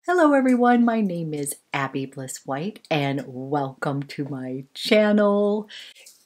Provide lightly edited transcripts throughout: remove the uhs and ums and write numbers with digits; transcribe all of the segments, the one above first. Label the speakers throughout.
Speaker 1: Hello everyone, my name is Abby Bliss White and welcome to my channel.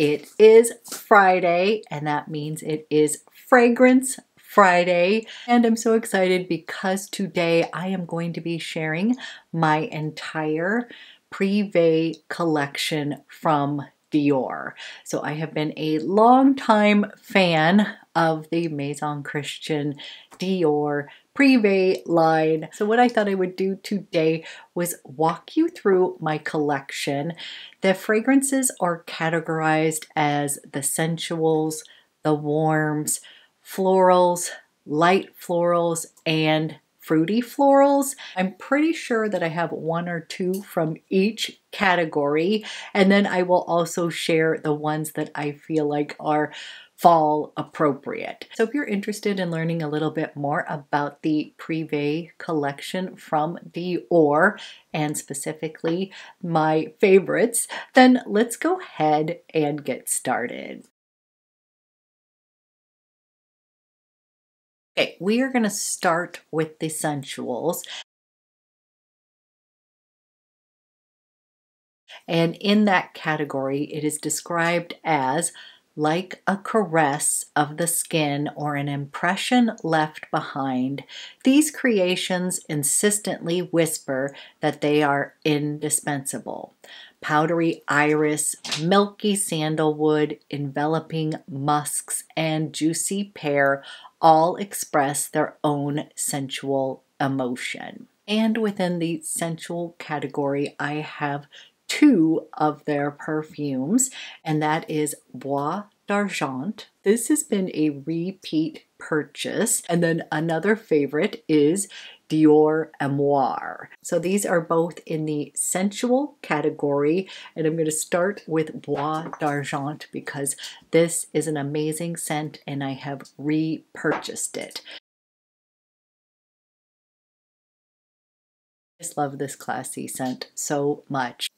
Speaker 1: It is Friday and that means it is Fragrance Friday, and I'm so excited because today I am going to be sharing my entire Privèe collection from Dior. So I have been a long time fan of the Maison Christian Dior Privèe line. So what I thought I would do today was walk you through my collection. The fragrances are categorized as the sensuals, the warms, florals, light florals, and fruity florals. I'm pretty sure that I have one or two from each category, and then I will also share the ones that I feel like are fall appropriate. So if you're interested in learning a little bit more about the Privèe collection from Dior, and specifically my favorites, then let's go ahead and get started. Okay, we are going to start with the sensuals. And in that category, it is described as like a caress of the skin or an impression left behind. These creations insistently whisper that they are indispensable. Powdery iris, milky sandalwood, enveloping musks, and juicy pear all express their own sensual emotion. And within the sensual category, I have two of their perfumes, and that is Bois d'Argent. This has been a repeat purchase. And then another favorite is Dior Noire. So these are both in the sensual category, and I'm going to start with Bois d'Argent because this is an amazing scent and I have repurchased it. I just love this classy scent so much.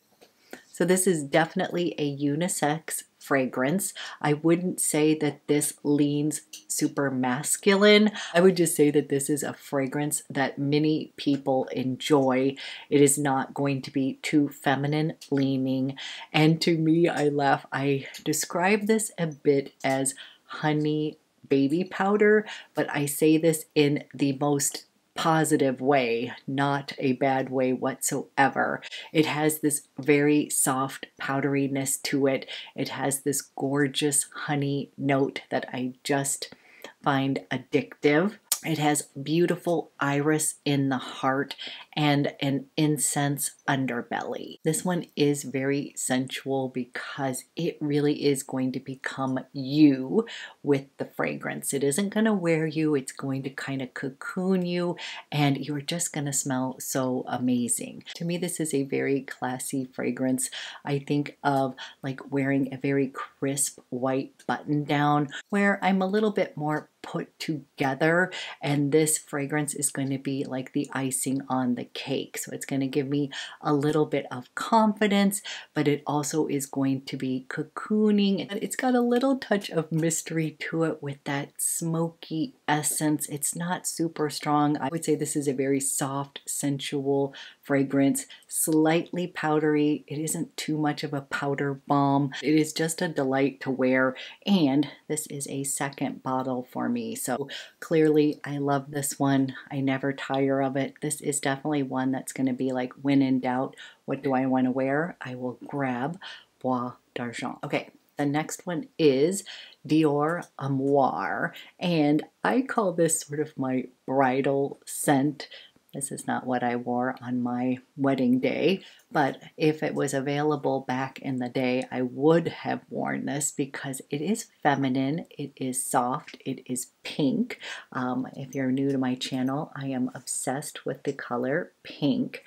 Speaker 1: So this is definitely a unisex fragrance. I wouldn't say that this leans super masculine. I would just say that this is a fragrance that many people enjoy. It is not going to be too feminine leaning. And to me, I laugh. I describe this a bit as honey baby powder, but I say this in the most positive way, not a bad way whatsoever. It has this very soft powderiness to it. It has this gorgeous honey note that I just find addictive. It has beautiful iris in the heart and an incense underbelly. This one is very sensual because it really is going to become you with the fragrance. It isn't going to wear you, it's going to kind of cocoon you, and you're just going to smell so amazing. To me, this is a very classy fragrance. I think of like wearing a very crisp white button down where I'm a little bit more put together, and this fragrance is going to be like the icing on the cake. So it's going to give me a little bit of confidence, but it also is going to be cocooning, and it's got a little touch of mystery to it with that smoky essence. It's not super strong. I would say this is a very soft, sensual fragrance, slightly powdery. It isn't too much of a powder bomb. It is just a delight to wear, and this is a second bottle for me. So clearly I love this one. I never tire of it. This is definitely one that's going to be like, when in doubt, what do I want to wear? I will grab Bois d'Argent. Okay, the next one is Dior Noire, and I call this sort of my bridal scent. This is not what I wore on my wedding day, but if it was available back in the day, I would have worn this because it is feminine, it is soft, it is pink. If you're new to my channel, I am obsessed with the color pink.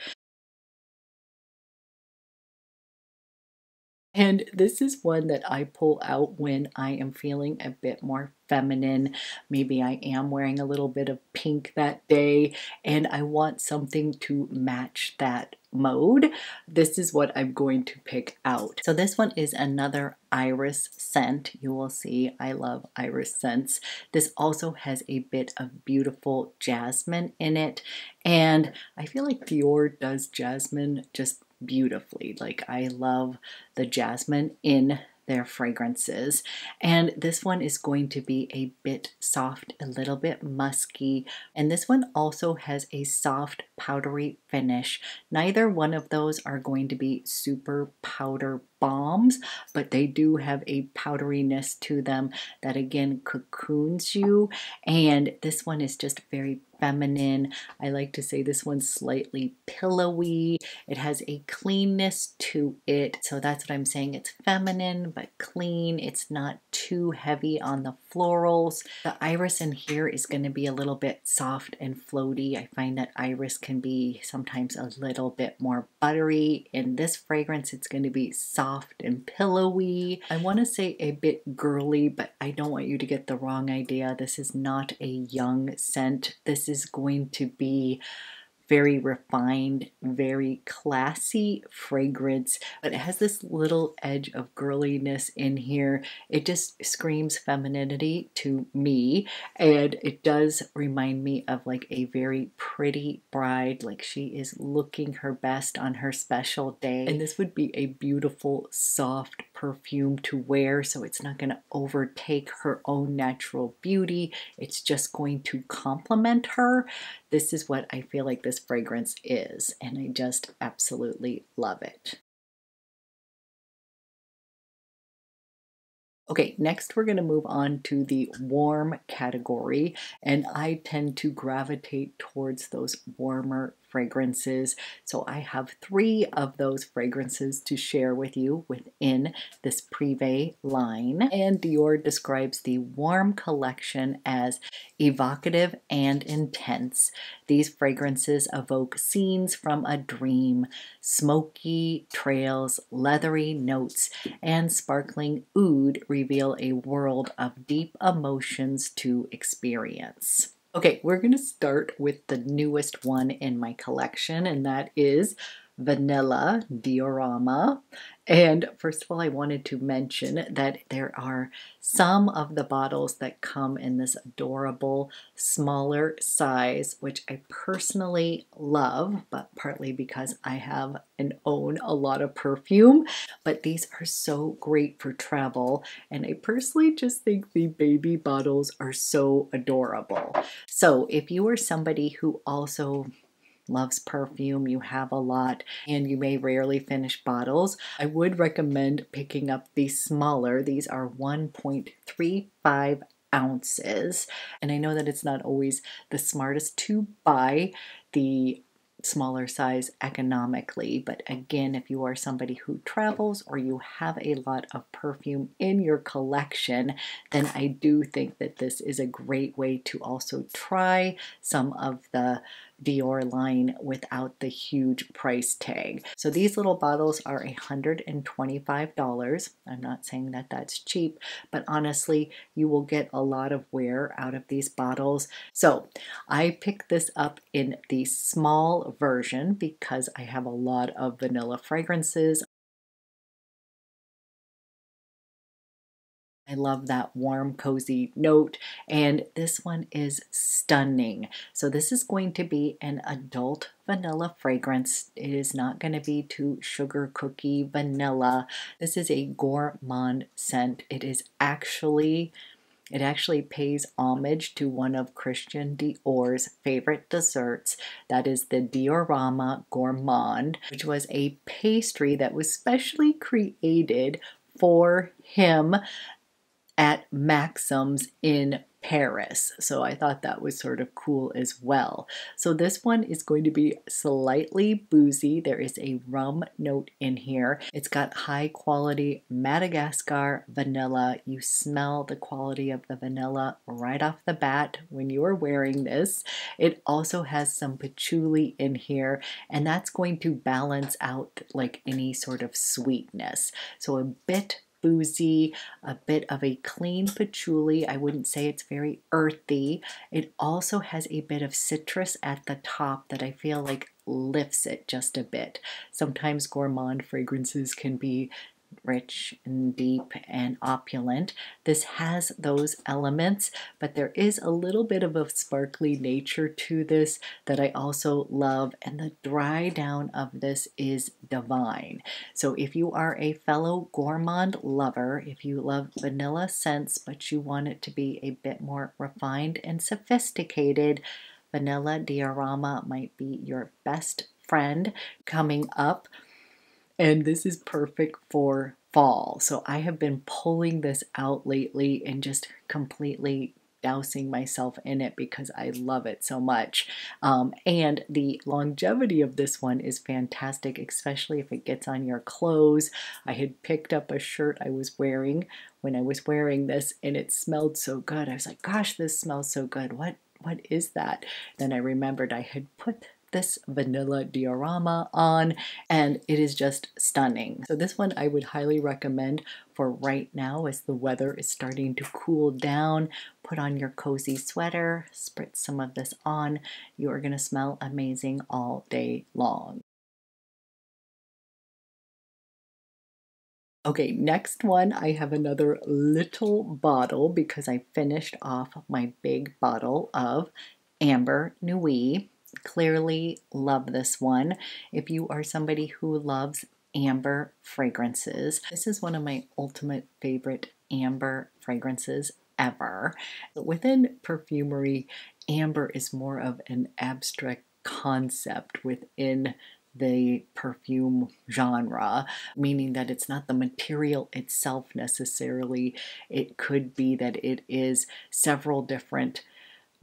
Speaker 1: And this is one that I pull out when I am feeling a bit more feminine. Maybe I am wearing a little bit of pink that day and I want something to match that mode. This is what I'm going to pick out. So this one is another iris scent. You will see I love iris scents. This also has a bit of beautiful jasmine in it. And I feel like Dior does jasmine just beautifully. Like I love the jasmine in their fragrances. And this one is going to be a bit soft, a little bit musky. And this one also has a soft powdery finish. Neither one of those are going to be super powder bombs, but they do have a powderiness to them that again cocoons you. And this one is just very feminine. I like to say this one's slightly pillowy. It has a cleanness to it. So that's what I'm saying. It's feminine, but clean. It's not too heavy on the florals. The iris in here is going to be a little bit soft and floaty. I find that iris can be sometimes a little bit more buttery. In this fragrance, it's going to be soft and pillowy. I want to say a bit girly, but I don't want you to get the wrong idea. This is not a young scent. This is going to be very refined, very classy fragrance, but it has this little edge of girliness in here. It just screams femininity to me, and it does remind me of like a very pretty bride, like she is looking her best on her special day. And this would be a beautiful, soft perfume to wear, so it's not going to overtake her own natural beauty. It's just going to complement her. This is what I feel like this fragrance is, and I just absolutely love it. Okay, next we're going to move on to the warm category, and I tend to gravitate towards those warmer fragrances. So I have 3 of those fragrances to share with you within this Privèe line. And Dior describes the warm collection as evocative and intense. These fragrances evoke scenes from a dream, smoky trails, leathery notes, and sparkling oud reveal a world of deep emotions to experience. Okay, we're going to start with the newest one in my collection, and that is Vanilla Diorama. And first of all, I wanted to mention that there are some of the bottles that come in this adorable smaller size, which I personally love, but partly because I have and own a lot of perfume. But these are so great for travel, and I personally just think the baby bottles are so adorable. So if you are somebody who also loves perfume, you have a lot, and you may rarely finish bottles, I would recommend picking up these smaller. These are 1.35 ounces, and I know that it's not always the smartest to buy the smaller size economically, but again, if you are somebody who travels or you have a lot of perfume in your collection, then I do think that this is a great way to also try some of the Dior line without the huge price tag. So these little bottles are $125. I'm not saying that that's cheap, but honestly, you will get a lot of wear out of these bottles. So I picked this up in the small version because I have a lot of vanilla fragrances. I love that warm, cozy note, and this one is stunning. So this is going to be an adult vanilla fragrance. It is not going to be too sugar cookie vanilla. This is a gourmand scent. It actually pays homage to one of Christian Dior's favorite desserts. That is the Diorama Gourmand, which was a pastry that was specially created for him at Maxim's in Paris. So I thought that was sort of cool as well. So this one is going to be slightly boozy. There is a rum note in here. It's got high quality Madagascar vanilla. You smell the quality of the vanilla right off the bat when you are wearing this. It also has some patchouli in here, and that's going to balance out like any sort of sweetness. So a bit boozy, a bit of a clean patchouli. I wouldn't say it's very earthy. It also has a bit of citrus at the top that I feel like lifts it just a bit. Sometimes gourmand fragrances can be rich and deep and opulent. This has those elements, but there is a little bit of a sparkly nature to this that I also love, and the dry down of this is divine. So if you are a fellow gourmand lover, if you love vanilla scents but you want it to be a bit more refined and sophisticated, vanilla Diorama might be your best friend coming up. And this is perfect for fall. So I have been pulling this out lately and just completely dousing myself in it because I love it so much. And the longevity of this one is fantastic, especially if it gets on your clothes. I had picked up a shirt I was wearing when I was wearing this, and it smelled so good. I was like, gosh, this smells so good. What is that? Then I remembered I had put this vanilla Diorama on, and it is just stunning. So this one I would highly recommend for right now as the weather is starting to cool down. Put on your cozy sweater, spritz some of this on. You are going to smell amazing all day long. Okay, next one, I have another little bottle because I finished off my big bottle of Amber Nuit. Clearly love this one. If you are somebody who loves amber fragrances, this is one of my ultimate favorite amber fragrances ever. Within perfumery, amber is more of an abstract concept within the perfume genre, meaning that it's not the material itself necessarily. It could be that it is several different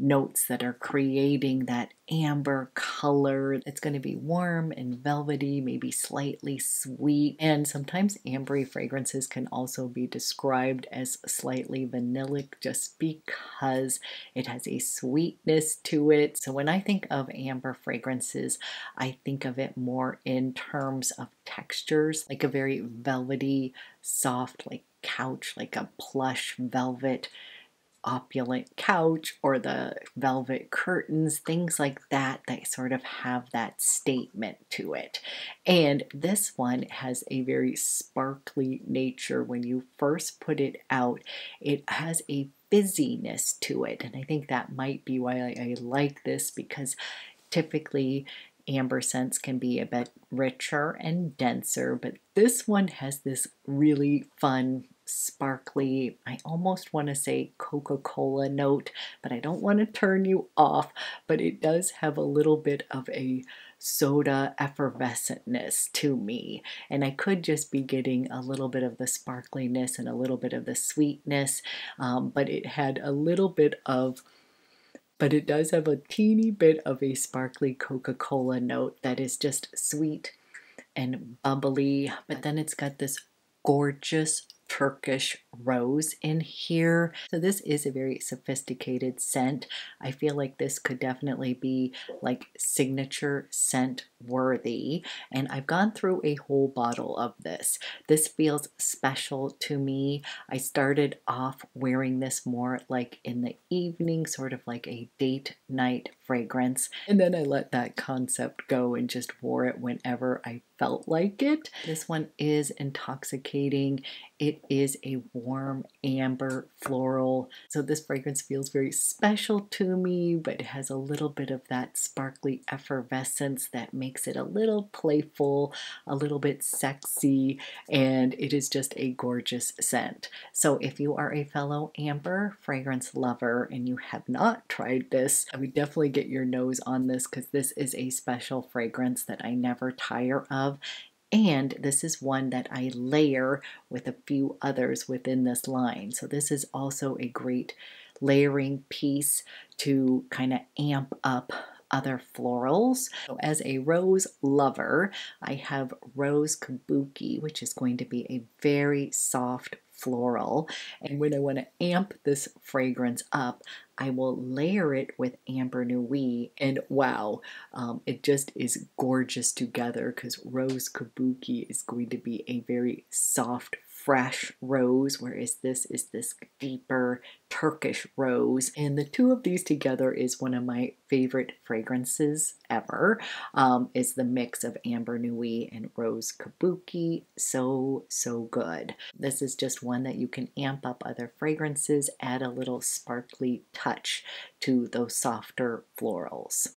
Speaker 1: notes that are creating that amber color. It's going to be warm and velvety, maybe slightly sweet, and sometimes ambery fragrances can also be described as slightly vanillic just because it has a sweetness to it. So when I think of amber fragrances, I think of it more in terms of textures, like a very velvety, soft, like couch, like a plush velvet opulent couch, or the velvet curtains, things like that that sort of have that statement to it. And this one has a very sparkly nature. When you first put it out, it has a fizziness to it, and I think that might be why I like this, because typically amber scents can be a bit richer and denser, but this one has this really fun, sparkly, I almost want to say Coca-Cola note, but I don't want to turn you off, but it does have a little bit of a soda effervescentness to me, and I could just be getting a little bit of the sparkliness and a little bit of the sweetness, but it had a little bit of, but it does have a teeny bit of a sparkly Coca-Cola note that is just sweet and bubbly, but then it's got this gorgeous Turkish rose in here. So this is a very sophisticated scent. I feel like this could definitely be like signature scent worthy, and I've gone through a whole bottle of this. This feels special to me. I started off wearing this more like in the evening, sort of like a date night fragrance, and then I let that concept go and just wore it whenever I felt like it. This one is intoxicating. It is a warm amber floral. So this fragrance feels very special to me, but it has a little bit of that sparkly effervescence that makes it a little playful, a little bit sexy, and it is just a gorgeous scent. So if you are a fellow amber fragrance lover and you have not tried this, I would definitely get your nose on this, because this is a special fragrance that I never tire of. And this is one that I layer with a few others within this line. So this is also a great layering piece to kind of amp up other florals. So as a rose lover, I have Rose Kabuki, which is going to be a very soft floral. And when I want to amp this fragrance up, I will layer it with Amber Nuit, and wow, it just is gorgeous together because Rose Kabuki is going to be a very soft, fresh rose, whereas this is this deeper Turkish rose. And the two of these together is one of my favorite fragrances ever. Is the mix of Amber Nuit and Rose Kabuki. So, so good. This is just one that you can amp up other fragrances, add a little sparkly touch to those softer florals.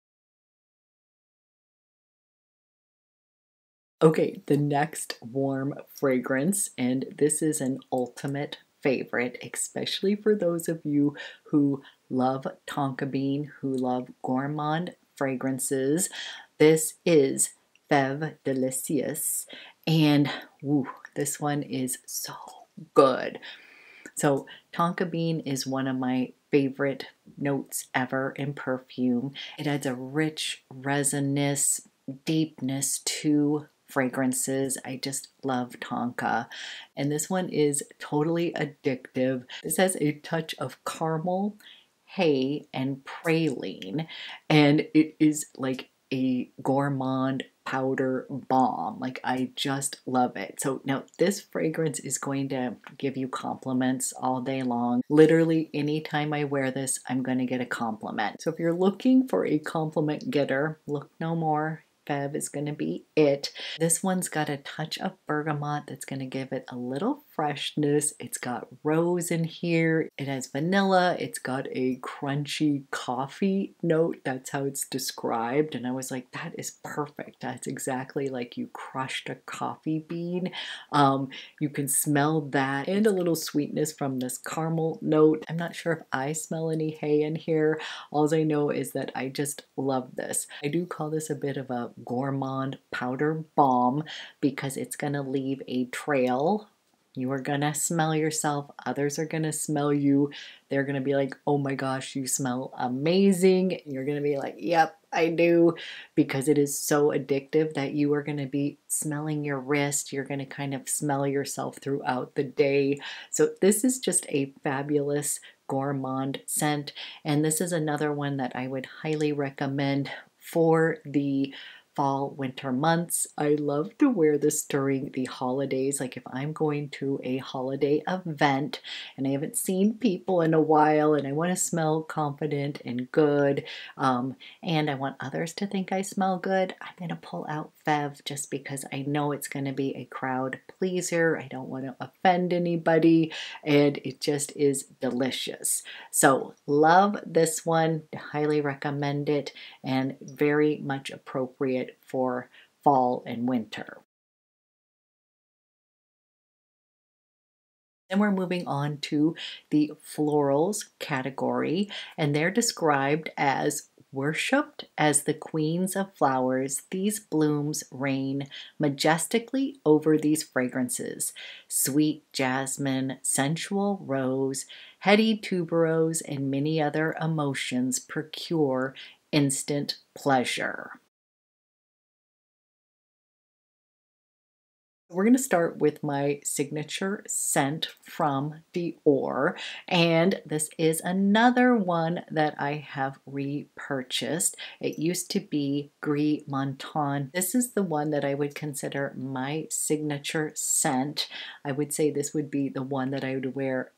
Speaker 1: Okay, the next warm fragrance, and this is an ultimate favorite, especially for those of you who love tonka bean, who love gourmand fragrances. This is Feb Delicious, and woo, this one is so good. So tonka bean is one of my favorite notes ever in perfume. It adds a rich resinous deepness to fragrances. I just love tonka. And this one is totally addictive. This has a touch of caramel, hay, and praline. And it is like a gourmand powder bomb. Like, I just love it. So now this fragrance is going to give you compliments all day long. Literally anytime I wear this, I'm going to get a compliment. So if you're looking for a compliment getter, look no more. Feb is going to be it. This one's got a touch of bergamot that's going to give it a little freshness. It's got rose in here. It has vanilla. It's got a crunchy coffee note. That's how it's described. And I was like, that is perfect. That's exactly like you crushed a coffee bean. You can smell that and a little sweetness from this caramel note. I'm not sure if I smell any hay in here. All I know is that I just love this. I do call this a bit of a gourmand powder bomb because it's going to leave a trail. You are going to smell yourself. Others are going to smell you. They're going to be like, oh my gosh, you smell amazing. And you're going to be like, yep, I do, because it is so addictive that you are going to be smelling your wrist. You're going to kind of smell yourself throughout the day. So this is just a fabulous gourmand scent. And this is another one that I would highly recommend for the fall, winter months. I love to wear this during the holidays. Like if I'm going to a holiday event and I haven't seen people in a while and I want to smell confident and good, and I want others to think I smell good, I'm going to pull out Feb just because I know it's going to be a crowd pleaser. I don't want to offend anybody, and it just is delicious. So love this one, highly recommend it, and very much appropriate for fall and winter. Then we're moving on to the florals category, and they're described as worshipped as the queens of flowers. These blooms reign majestically over these fragrances: sweet jasmine, sensual rose, heady tuberose, and many other emotions procure instant pleasure. We're going to start with my signature scent from Dior, and this is another one that I have repurchased. It used to be Gris Montan. This is the one that I would consider my signature scent. I would say this would be the one that I would wear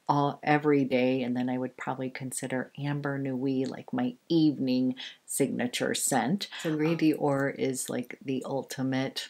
Speaker 1: every day, and then I would probably consider Amber Nuit like my evening signature scent. So Gris Dior is like the ultimate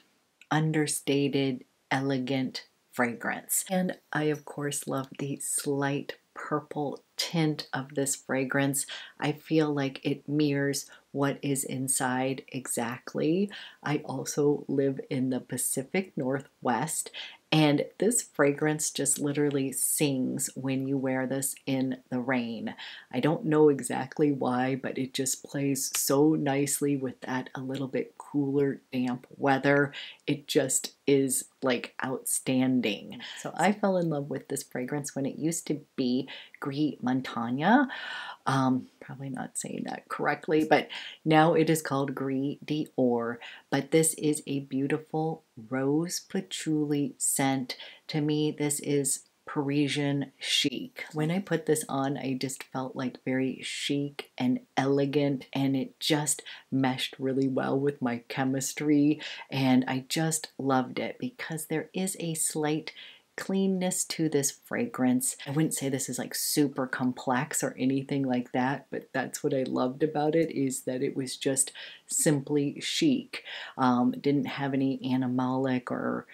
Speaker 1: understated, elegant fragrance. And I, of course, love the slight purple tint of this fragrance. I feel like it mirrors what is inside exactly. I also live in the Pacific Northwest, and this fragrance just literally sings when you wear this in the rain. I don't know exactly why, but it just plays so nicely with that a little bit cooler, damp weather. It just is like outstanding. So I fell in love with this fragrance when it used to be Gris Montagna. Probably not saying that correctly, but now it is called Gris Dior. But this is a beautiful rose patchouli scent. To me, this is Parisian chic. When I put this on, I just felt like very chic and elegant, and it just meshed really well with my chemistry, and I just loved it because there is a slight cleanness to this fragrance. I wouldn't say this is like super complex or anything like that, but that's what I loved about it, is that it was just simply chic. Didn't have any animalic or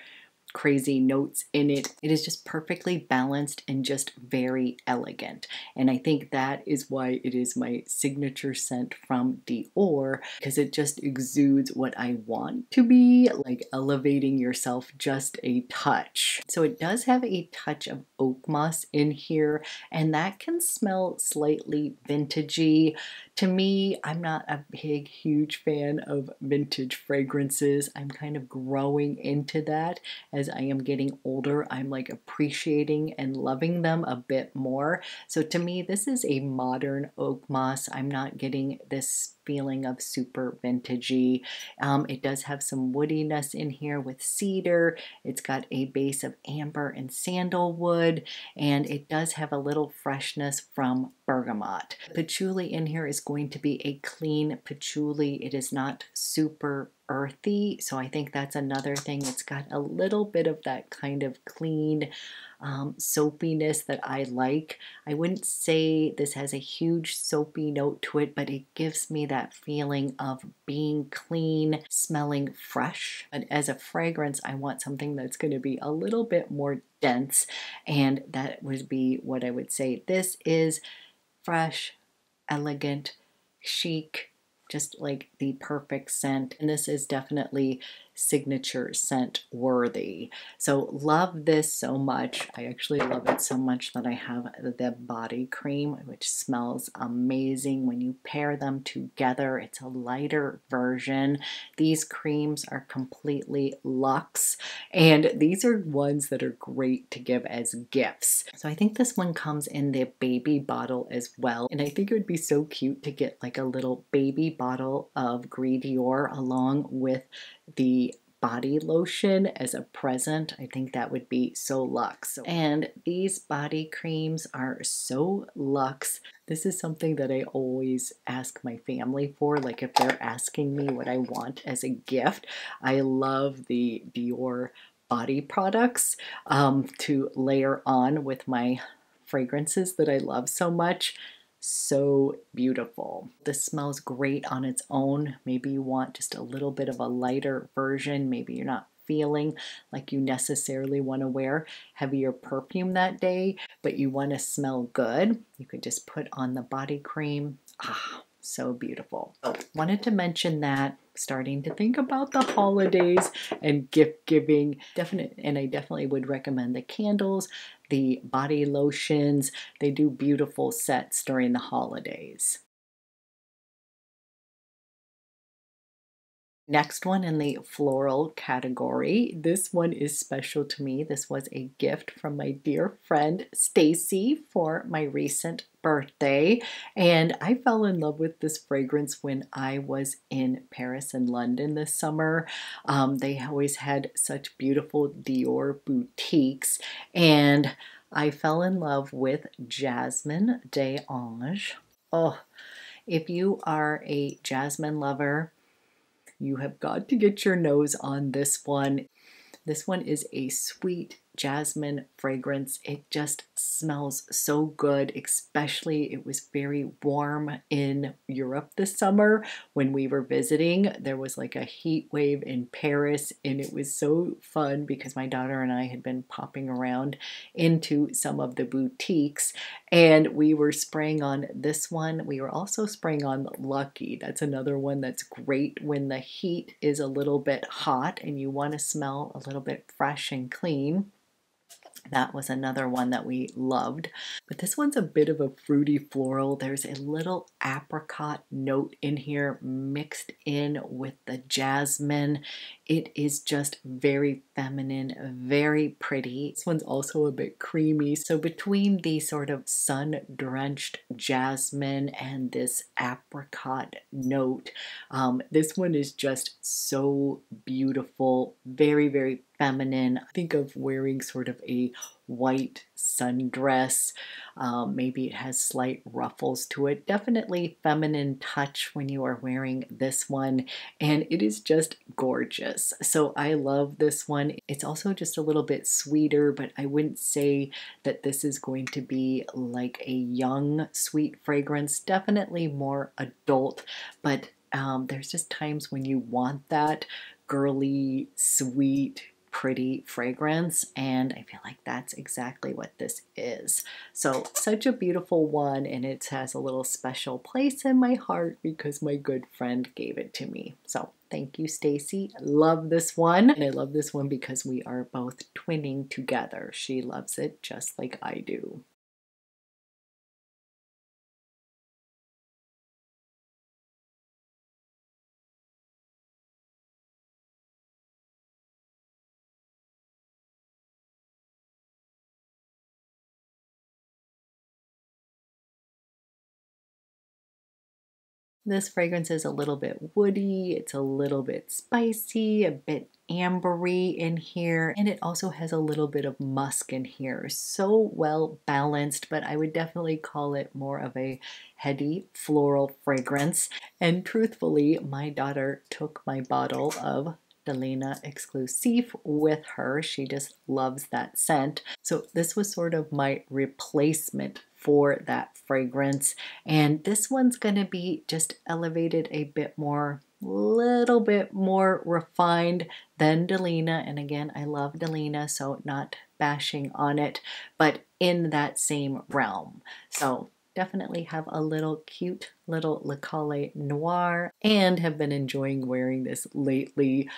Speaker 1: crazy notes in it. It is just perfectly balanced and just very elegant. And I think that is why it is my signature scent from Dior, because it just exudes what I want to be, like elevating yourself just a touch. So it does have a touch of oak moss in here, and that can smell slightly vintagey. To me, I'm not a big, huge fan of vintage fragrances. I'm kind of growing into that. As I am getting older, I'm like appreciating and loving them a bit more. So to me, this is a modern oak moss. I'm not getting this feeling of super vintagey. It does have some woodiness in here with cedar. It's got a base of amber and sandalwood, and it does have a little freshness from bergamot. Patchouli in here is going to be a clean patchouli. It is not super earthy, so I think that's another thing. It's got a little bit of that kind of clean soapiness that I like. I wouldn't say this has a huge soapy note to it, but it gives me that feeling of being clean, smelling fresh. But as a fragrance, I want something that's going to be a little bit more dense, and that would be what I would say. This is fresh, elegant, chic, just like the perfect scent. And this is definitely signature scent worthy. So love this so much. I actually love it so much that I have the body cream, which smells amazing when you pair them together. It's a lighter version. These creams are completely luxe, and these are ones that are great to give as gifts. So I think this one comes in the baby bottle as well, and I think it would be so cute to get like a little baby bottle of Gris Dior along with the body lotion as a present. I think that would be so luxe. And these body creams are so luxe. This is something that I always ask my family for, like if they're asking me what I want as a gift. I love the Dior body products to layer on with my fragrances that I love so much. So beautiful. This smells great on its own. Maybe you want just a little bit of a lighter version. Maybe you're not feeling like you necessarily want to wear heavier perfume that day, but you want to smell good. You could just put on the body cream. Ah, so beautiful. So, wanted to mention that. Starting to think about the holidays and gift giving. And I definitely would recommend the candles, the body lotions. They do beautiful sets during the holidays. Next one in the floral category. This one is special to me. This was a gift from my dear friend Stacy for my recent birthday, and I fell in love with this fragrance when I was in Paris and London this summer. They always had such beautiful Dior boutiques, and I fell in love with Jasmine des Anges. Oh, if you are a jasmine lover, you have got to get your nose on this one. This one is a sweet jasmine fragrance. It just smells so good, especially it was very warm in Europe this summer when we were visiting. There was like a heat wave in Paris, and it was so fun because my daughter and I had been popping around into some of the boutiques, and we were spraying on this one. We were also spraying on Lucky. That's another one that's great when the heat is a little bit hot and you want to smell a little bit fresh and clean. That was another one that we loved. But this one's a bit of a fruity floral. There's a little apricot note in here mixed in with the jasmine. It is just very feminine, very pretty. This one's also a bit creamy. So between the sort of sun-drenched jasmine and this apricot note, this one is just so beautiful, very, very feminine. Think of wearing sort of a white sundress. Maybe it has slight ruffles to it. Definitely feminine touch when you are wearing this one, and it is just gorgeous. So I love this one. It's also just a little bit sweeter, but I wouldn't say that this is going to be like a young sweet fragrance. Definitely more adult, but there's just times when you want that girly, sweet, pretty fragrance, and I feel like that's exactly what this is. So such a beautiful one, and it has a little special place in my heart because my good friend gave it to me. So thank you, Stacy. Love this one, and I love this one because we are both twinning together. She loves it just like I do. This fragrance is a little bit woody, it's a little bit spicy, a bit ambery in here, and it also has a little bit of musk in here. So well balanced, but I would definitely call it more of a heady floral fragrance. And truthfully, my daughter took my bottle of Delina Exclusive with her. She just loves that scent. So this was sort of my replacement for that fragrance. And this one's going to be just elevated a bit more, little bit more refined than Delina. And again, I love Delina, so not bashing on it, but in that same realm. So definitely have a little cute little La Collection Noire and have been enjoying wearing this lately.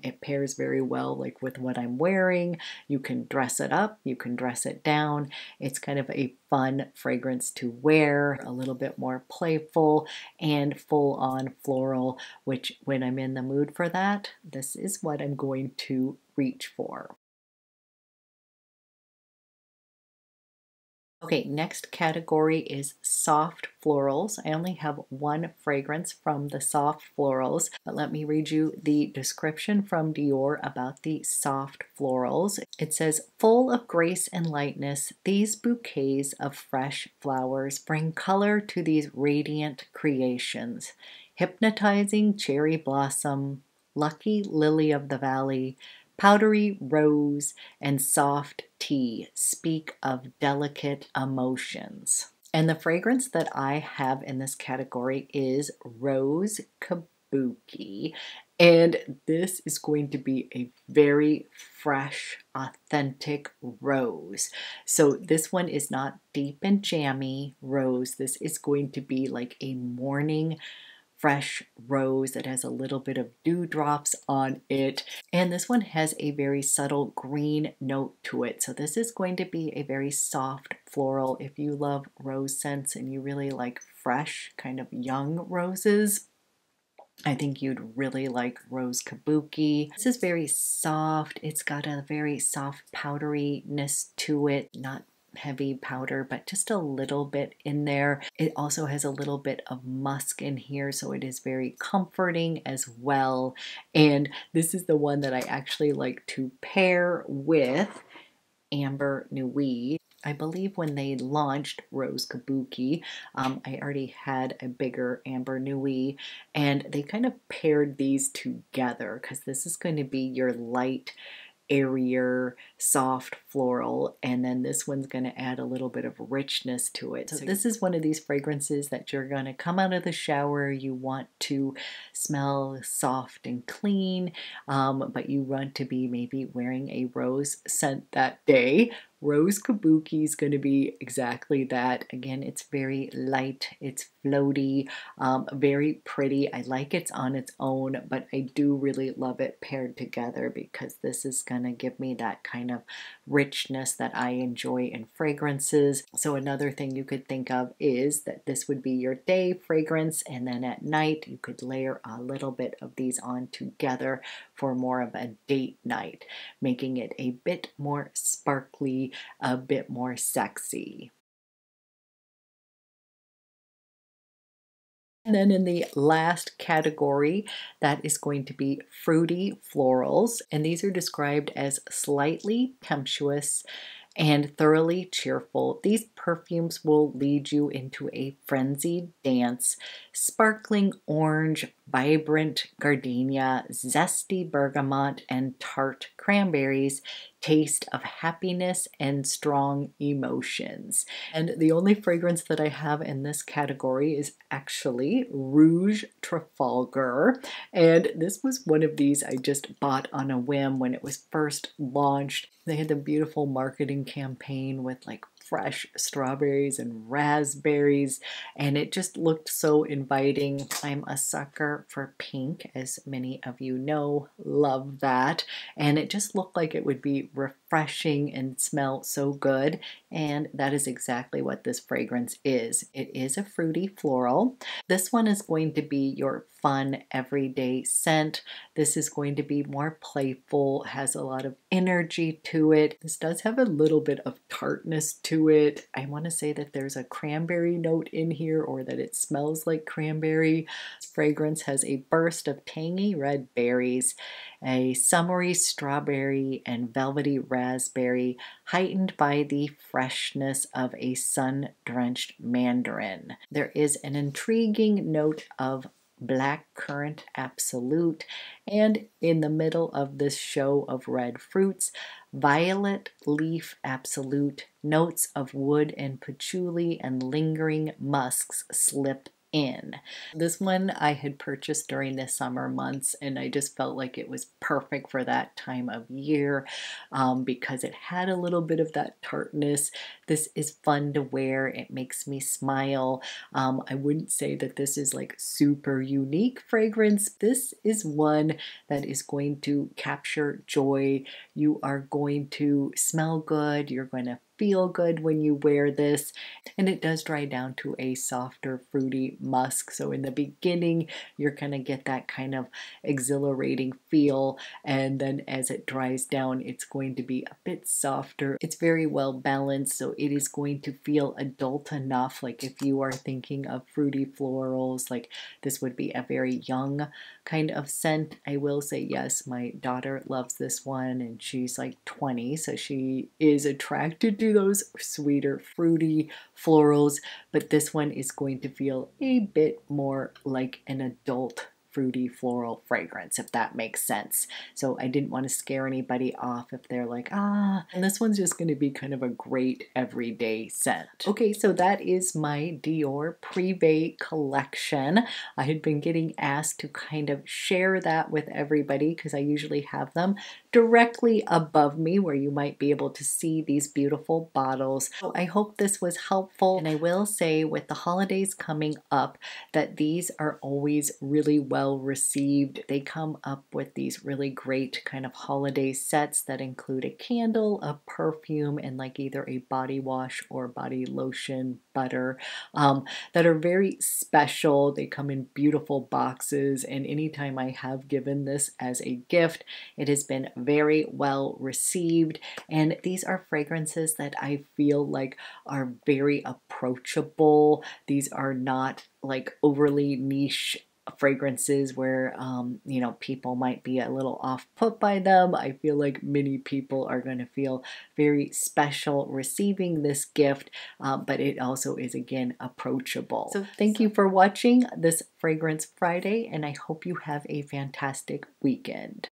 Speaker 1: It pairs very well like with what I'm wearing. You can dress it up, you can dress it down. It's kind of a fun fragrance to wear, a little bit more playful and full on floral, which when I'm in the mood for that, this is what I'm going to reach for. Okay, next category is soft florals. I only have one fragrance from the soft florals, but let me read you the description from Dior about the soft florals. It says, full of grace and lightness, these bouquets of fresh flowers bring color to these radiant creations. Hypnotizing cherry blossom, lucky lily of the valley, powdery rose, and soft tea speak of delicate emotions. And the fragrance that I have in this category is Rose Kabuki. And this is going to be a very fresh, authentic rose. So this one is not deep and jammy rose. This is going to be like a morning fresh rose that has a little bit of dewdrops on it. And this one has a very subtle green note to it. So this is going to be a very soft floral. If you love rose scents and you really like fresh, kind of young roses, I think you'd really like Rose Kabuki. This is very soft. It's got a very soft powderiness to it, not heavy powder, but just a little bit in there. It also has a little bit of musk in here, so it is very comforting as well. And this is the one that I actually like to pair with Amber Nuit. I believe when they launched Rose Kabuki, I already had a bigger Amber Nuit, and they kind of paired these together because this is going to be your light, airier, soft floral, and then this one's going to add a little bit of richness to it. So this is one of these fragrances that you're going to come out of the shower, you want to smell soft and clean, but you want to be maybe wearing a rose scent that day. Rose Kabuki is going to be exactly that. Again, it's very light, it's floaty, very pretty. I like it's on its own, but I do really love it paired together because this is going to give me that kind of richness that I enjoy in fragrances. So another thing you could think of is that this would be your day fragrance, and then at night you could layer a little bit of these on together for more of a date night, making it a bit more sparkly, a bit more sexy. And then in the last category, that is going to be fruity florals. And these are described as slightly tempestuous and thoroughly cheerful. These perfumes will lead you into a frenzied dance. Sparkling orange, vibrant gardenia, zesty bergamot, and tart cranberries taste of happiness and strong emotions. And the only fragrance that I have in this category is actually Rouge Trafalgar. And this was one of these I just bought on a whim when it was first launched. They had the beautiful marketing campaign with like fresh strawberries and raspberries, and it just looked so inviting. I'm a sucker for pink, as many of you know, love that, and it just looked like it would be refreshing and smell so good, and that is exactly what this fragrance is. It is a fruity floral. This one is going to be your fun everyday scent. This is going to be more playful, has a lot of energy to it. This does have a little bit of tartness to it. I want to say that there's a cranberry note in here, or that it smells like cranberry. This fragrance has a burst of tangy red berries, a summery strawberry and velvety raspberry, heightened by the freshness of a sun-drenched mandarin. There is an intriguing note of black currant absolute, and in the middle of this show of red fruits, violet leaf absolute, notes of wood and patchouli and lingering musks slip in. This one I had purchased during the summer months, and I just felt like it was perfect for that time of year because it had a little bit of that tartness. This is fun to wear. It makes me smile. I wouldn't say that this is like super unique fragrance. This is one that is going to capture joy. You are going to smell good. You're going to feel good when you wear this, and it does dry down to a softer fruity musk. So in the beginning you're gonna get that kind of exhilarating feel, and then as it dries down it's going to be a bit softer. It's very well balanced, so it is going to feel adult enough. Like if you are thinking of fruity florals, like this would be a very young kind of scent. I will say yes, my daughter loves this one, and she's like 20, so she is attracted to those sweeter fruity florals, but this one is going to feel a bit more like an adult fruity floral fragrance, if that makes sense. So I didn't want to scare anybody off if they're like, and this one's just going to be kind of a great everyday scent. Okay, so that is my Dior Privèe collection. I had been getting asked to kind of share that with everybody because I usually have them directly above me where you might be able to see these beautiful bottles. So I hope this was helpful, and I will say with the holidays coming up that these are always really well received. They come up with these really great kind of holiday sets that include a candle, a perfume, and like either a body wash or body lotion, butter, that are very special. They come in beautiful boxes, and anytime I have given this as a gift, it has been very well received. And these are fragrances that I feel like are very approachable. These are not like overly niche fragrances where you know, people might be a little off put by them. I feel like many people are going to feel very special receiving this gift, but it also is again approachable. So thank you for watching this Fragrance Friday, and I hope you have a fantastic weekend.